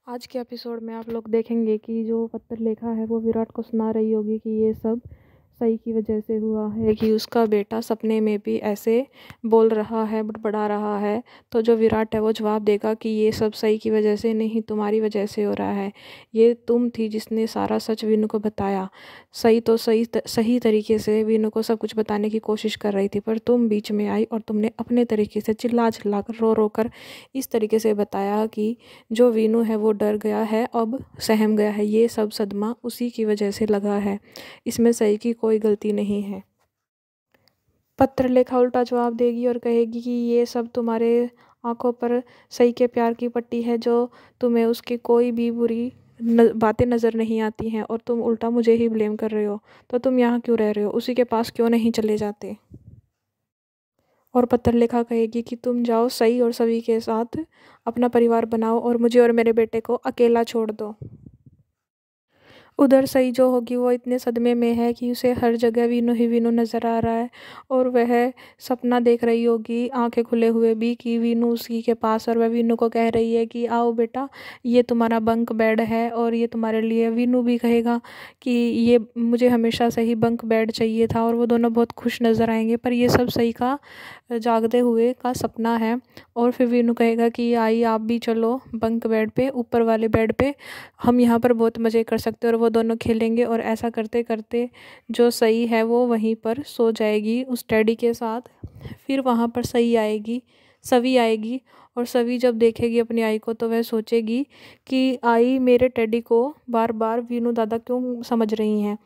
आज के एपिसोड में आप लोग देखेंगे कि जो पत्र लेखा है वो विराट को सुना रही होगी कि ये सब सई की वजह से हुआ है, कि उसका बेटा सपने में भी ऐसे बोल रहा है, बड़बड़ा रहा है। तो जो विराट है वो जवाब देगा कि ये सब सई की वजह से नहीं, तुम्हारी वजह से हो रहा है। ये तुम थी जिसने सारा सच वीनू को बताया। सई तो सही तरीके से वीनू को सब कुछ बताने की कोशिश कर रही थी, पर तुम बीच में आई और तुमने अपने तरीके से चिल्ला चिल्ला कर रो रो कर इस तरीके से बताया कि जो वीनू है वो डर गया है, अब सहम गया है। ये सब सदमा उसी की वजह से लगा है, इसमें सई की कोई गलती नहीं है। पत्र लेखा उल्टा जवाब देगी और कहेगी कि ये सब तुम्हारे आंखों पर सई के प्यार की पट्टी है, जो तुम्हें उसकी कोई भी बुरी बातें नज़र नहीं आती हैं, और तुम उल्टा मुझे ही ब्लेम कर रहे हो। तो तुम यहाँ क्यों रह रहे हो, उसी के पास क्यों नहीं चले जाते। और पत्रलेखा कहेगी कि तुम जाओ सई और सभी के साथ अपना परिवार बनाओ और मुझे और मेरे बेटे को अकेला छोड़ दो। उधर सई जो होगी वो इतने सदमे में है कि उसे हर जगह वीनू ही वीनू नज़र आ रहा है, और वह सपना देख रही होगी आंखें खुले हुए भी कि वीनू उसी के पास, और वह वीनू को कह रही है कि आओ बेटा, ये तुम्हारा बंक बेड है और ये तुम्हारे लिए। वीनू भी कहेगा कि ये मुझे हमेशा से ही बंक बेड चाहिए था, और वो दोनों बहुत खुश नज़र आएंगे। पर ये सब सई का जागते हुए का सपना है। और फिर वीनू कहेगा कि आई आप भी चलो बंक बेड पे, ऊपर वाले बेड पे, हम यहाँ पर बहुत मज़े कर सकते हैं। और वो दोनों खेलेंगे, और ऐसा करते करते जो सई है वो वहीं पर सो जाएगी उस टेडी के साथ। फिर वहाँ पर सवी आएगी, और सवी जब देखेगी अपनी आई को तो वह सोचेगी कि आई मेरे टेडी को बार बार वीनू दादा क्यों समझ रही हैं,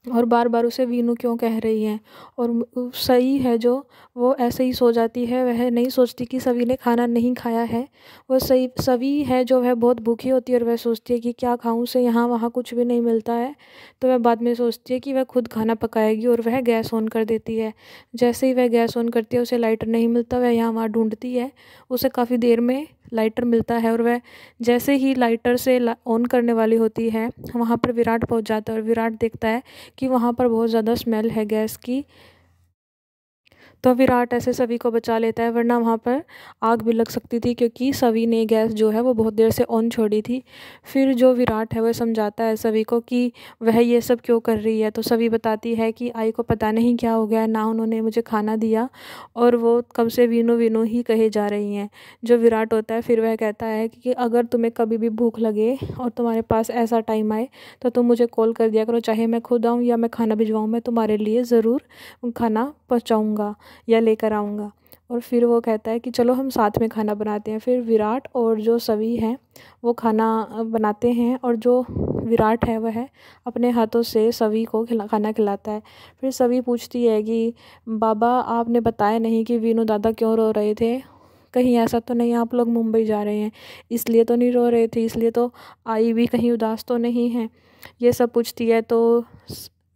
और बार बार उसे वीनू क्यों कह रही हैं। और सही है जो वो ऐसे ही सो जाती है, वह नहीं सोचती कि सभी ने खाना नहीं खाया है। वो सभी है जो वह बहुत भूखी होती है, और वह सोचती है कि क्या खाऊं, से यहाँ वहाँ कुछ भी नहीं मिलता है। तो वह बाद में सोचती है कि वह खुद खाना पकाएगी, और वह गैस ऑन कर देती है। जैसे ही वह गैस ऑन करती है उसे लाइटर नहीं मिलता, वह यहाँ वहाँ ढूंढती है, उसे काफ़ी देर में लाइटर मिलता है। और वह जैसे ही लाइटर से ऑन करने वाली होती है वहाँ पर विराट पहुँच जाता है, और विराट देखता है कि वहाँ पर बहुत ज़्यादा स्मेल है गैस की। तो विराट ऐसे सभी को बचा लेता है, वरना वहाँ पर आग भी लग सकती थी, क्योंकि सभी ने गैस जो है वो बहुत देर से ऑन छोड़ी थी। फिर जो विराट है वह समझाता है सभी को कि वह ये सब क्यों कर रही है। तो सभी बताती है कि आई को पता नहीं क्या हो गया, ना उन्होंने मुझे खाना दिया, और वो कब से वीनू वीनू ही कहे जा रही हैं। जो विराट होता है फिर वह कहता है कि अगर तुम्हें कभी भी भूख लगे और तुम्हारे पास ऐसा टाइम आए तो तुम मुझे कॉल कर दिया करो, चाहे मैं खुद आऊँ या मैं खाना भिजवाऊँ, मैं तुम्हारे लिए ज़रूर खाना पहुँचाऊँगा या लेकर आऊँगा। और फिर वो कहता है कि चलो हम साथ में खाना बनाते हैं। फिर विराट और जो सभी हैं वो खाना बनाते हैं, और जो विराट है वह अपने हाथों से सभी को खाना खिलाता है। फिर सभी पूछती है कि बाबा आपने बताया नहीं कि वीनू दादा क्यों रो रहे थे, कहीं ऐसा तो नहीं आप लोग मुंबई जा रहे हैं इसलिए तो नहीं रो रहे थे, इसलिए तो आई भी कहीं उदास तो नहीं है, ये सब पूछती है। तो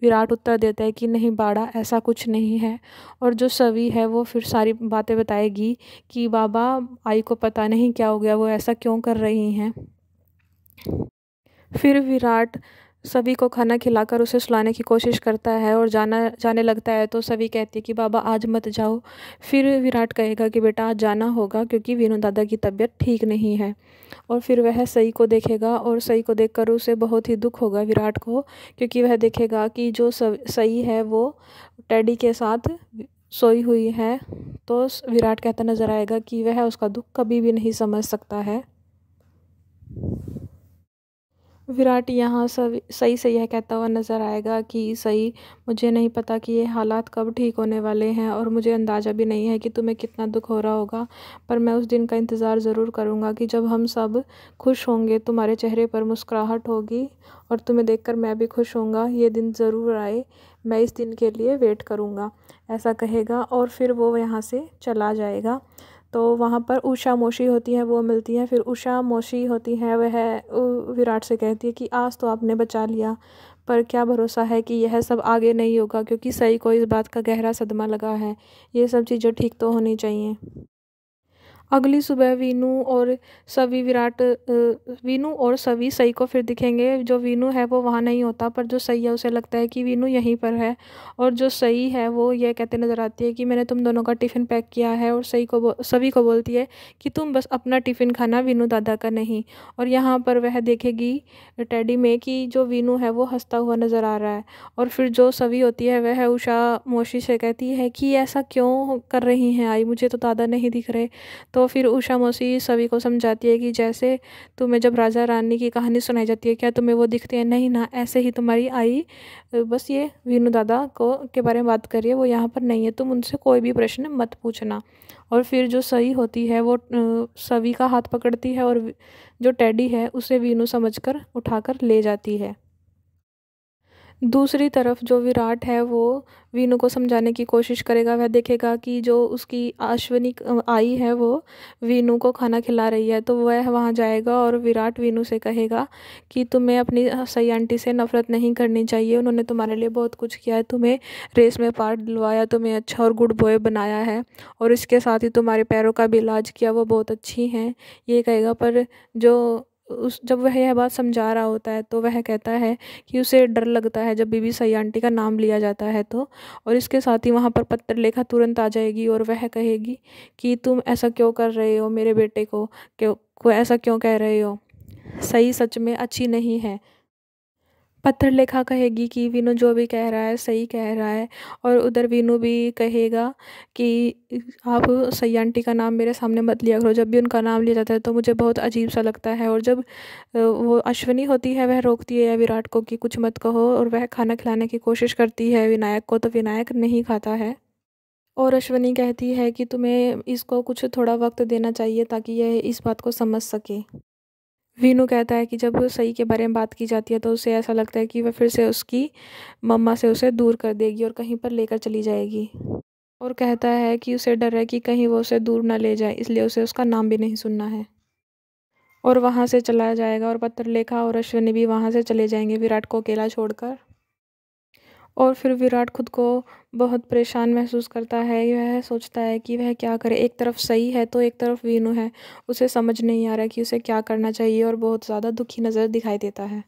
विराट उत्तर देता है कि नहीं बाड़ा, ऐसा कुछ नहीं है। और जो सवी है वो फिर सारी बातें बताएगी कि बाबा आई को पता नहीं क्या हो गया, वो ऐसा क्यों कर रही हैं। फिर विराट सभी को खाना खिलाकर उसे सुलाने की कोशिश करता है और जाने लगता है। तो सभी कहती है कि बाबा आज मत जाओ। फिर विराट कहेगा कि बेटा आज जाना होगा, क्योंकि वीनू दादा की तबीयत ठीक नहीं है। और फिर वह सई को देखेगा, और सई को देखकर उसे बहुत ही दुख होगा विराट को, क्योंकि वह देखेगा कि जो सई है वो टेडी के साथ सोई हुई है। तो विराट कहता नजर आएगा कि वह उसका दुख कभी भी नहीं समझ सकता है। विराट यहाँ सब सही से यह कहता हुआ नज़र आएगा कि सही, मुझे नहीं पता कि ये हालात कब ठीक होने वाले हैं, और मुझे अंदाज़ा भी नहीं है कि तुम्हें कितना दुख हो रहा होगा, पर मैं उस दिन का इंतज़ार ज़रूर करूँगा कि जब हम सब खुश होंगे, तुम्हारे चेहरे पर मुस्कुराहट होगी, और तुम्हें देखकर मैं भी खुश होऊंगा। ये दिन ज़रूर आए, मैं इस दिन के लिए वेट करूँगा, ऐसा कहेगा। और फिर वो यहाँ से चला जाएगा। तो वहाँ पर उषा मौसी होती हैं, वो मिलती हैं। फिर उषा मौसी होती हैं, वह विराट से कहती है कि आज तो आपने बचा लिया, पर क्या भरोसा है कि यह सब आगे नहीं होगा, क्योंकि सही को इस बात का गहरा सदमा लगा है। ये सब चीज़ें ठीक तो होनी चाहिए। अगली सुबह वीनू और सभी सई को फिर दिखेंगे। जो वीनू है वो वहाँ नहीं होता, पर जो सई है उसे लगता है कि वीनू यहीं पर है। और जो सई है वो ये कहते नज़र आती है कि मैंने तुम दोनों का टिफ़िन पैक किया है, और सभी को बोलती है कि तुम बस अपना टिफ़िन खाना, वीनू दादा का नहीं। और यहाँ पर वह देखेगी टेडी में कि जो वीनू है वो हंसता हुआ नज़र आ रहा है। और फिर जो सभी होती है वह उषा मौसी से कहती है कि ऐसा क्यों कर रही हैं आई, मुझे तो दादा नहीं दिख रहे। तो फिर उषा मौसी सभी को समझाती है कि जैसे तुम्हें जब राजा रानी की कहानी सुनाई जाती है, क्या तुम्हें वो दिखते हैं? नहीं ना, ऐसे ही तुम्हारी आई बस ये वीनू दादा को के बारे में बात कर रही है, वो यहाँ पर नहीं है, तुम उनसे कोई भी प्रश्न मत पूछना। और फिर जो सही होती है वो सभी का हाथ पकड़ती है, और जो टेडी है उसे वीनू समझकर उठाकर ले जाती है। दूसरी तरफ जो विराट है वो वीनू को समझाने की कोशिश करेगा। वह देखेगा कि जो उसकी अश्विनी आई है वो वीनू को खाना खिला रही है, तो वह वहाँ जाएगा और विराट वीनू से कहेगा कि तुम्हें अपनी सई आंटी से नफ़रत नहीं करनी चाहिए, उन्होंने तुम्हारे लिए बहुत कुछ किया है, तुम्हें रेस में पार्ट दिलवाया, तुम्हें अच्छा और गुड बॉय बनाया है, और इसके साथ ही तुम्हारे पैरों का भी इलाज किया, वो बहुत अच्छी हैं, ये कहेगा। पर जब वह यह बात समझा रहा होता है तो वह कहता है कि उसे डर लगता है जब बीबी सई आंटी का नाम लिया जाता है तो। और इसके साथ ही वहाँ पर पत्रलेखा तुरंत आ जाएगी और वह कहेगी कि तुम ऐसा क्यों कर रहे हो मेरे बेटे को ऐसा क्यों कह रहे हो, सही सच में अच्छी नहीं है। पत्रलेखा कहेगी कि वीनू जो भी कह रहा है सही कह रहा है। और उधर वीनू भी कहेगा कि आप सई आंटी का नाम मेरे सामने मत लिया करो, जब भी उनका नाम लिया जाता है तो मुझे बहुत अजीब सा लगता है। और जब वो अश्विनी होती है वह रोकती है विराट को कि कुछ मत कहो, और वह खाना खिलाने की कोशिश करती है विनायक को, तो विनायक नहीं खाता है। और अश्विनी कहती है कि तुम्हें इसको कुछ थोड़ा वक्त देना चाहिए ताकि यह इस बात को समझ सके। वीनू कहता है कि जब सई के बारे में बात की जाती है तो उसे ऐसा लगता है कि वह फिर से उसकी मम्मा से उसे दूर कर देगी और कहीं पर लेकर चली जाएगी। और कहता है कि उसे डर है कि कहीं वो उसे दूर ना ले जाए, इसलिए उसे उसका नाम भी नहीं सुनना है। और वहाँ से चला जाएगा, और पत्रलेखा और अश्विनी भी वहाँ से चले जाएंगे विराट को अकेला छोड़कर। और फिर विराट खुद को बहुत परेशान महसूस करता है। वह सोचता है कि वह क्या करे, एक तरफ सही है तो एक तरफ वीनू है, उसे समझ नहीं आ रहा कि उसे क्या करना चाहिए, और बहुत ज़्यादा दुखी नज़र दिखाई देता है।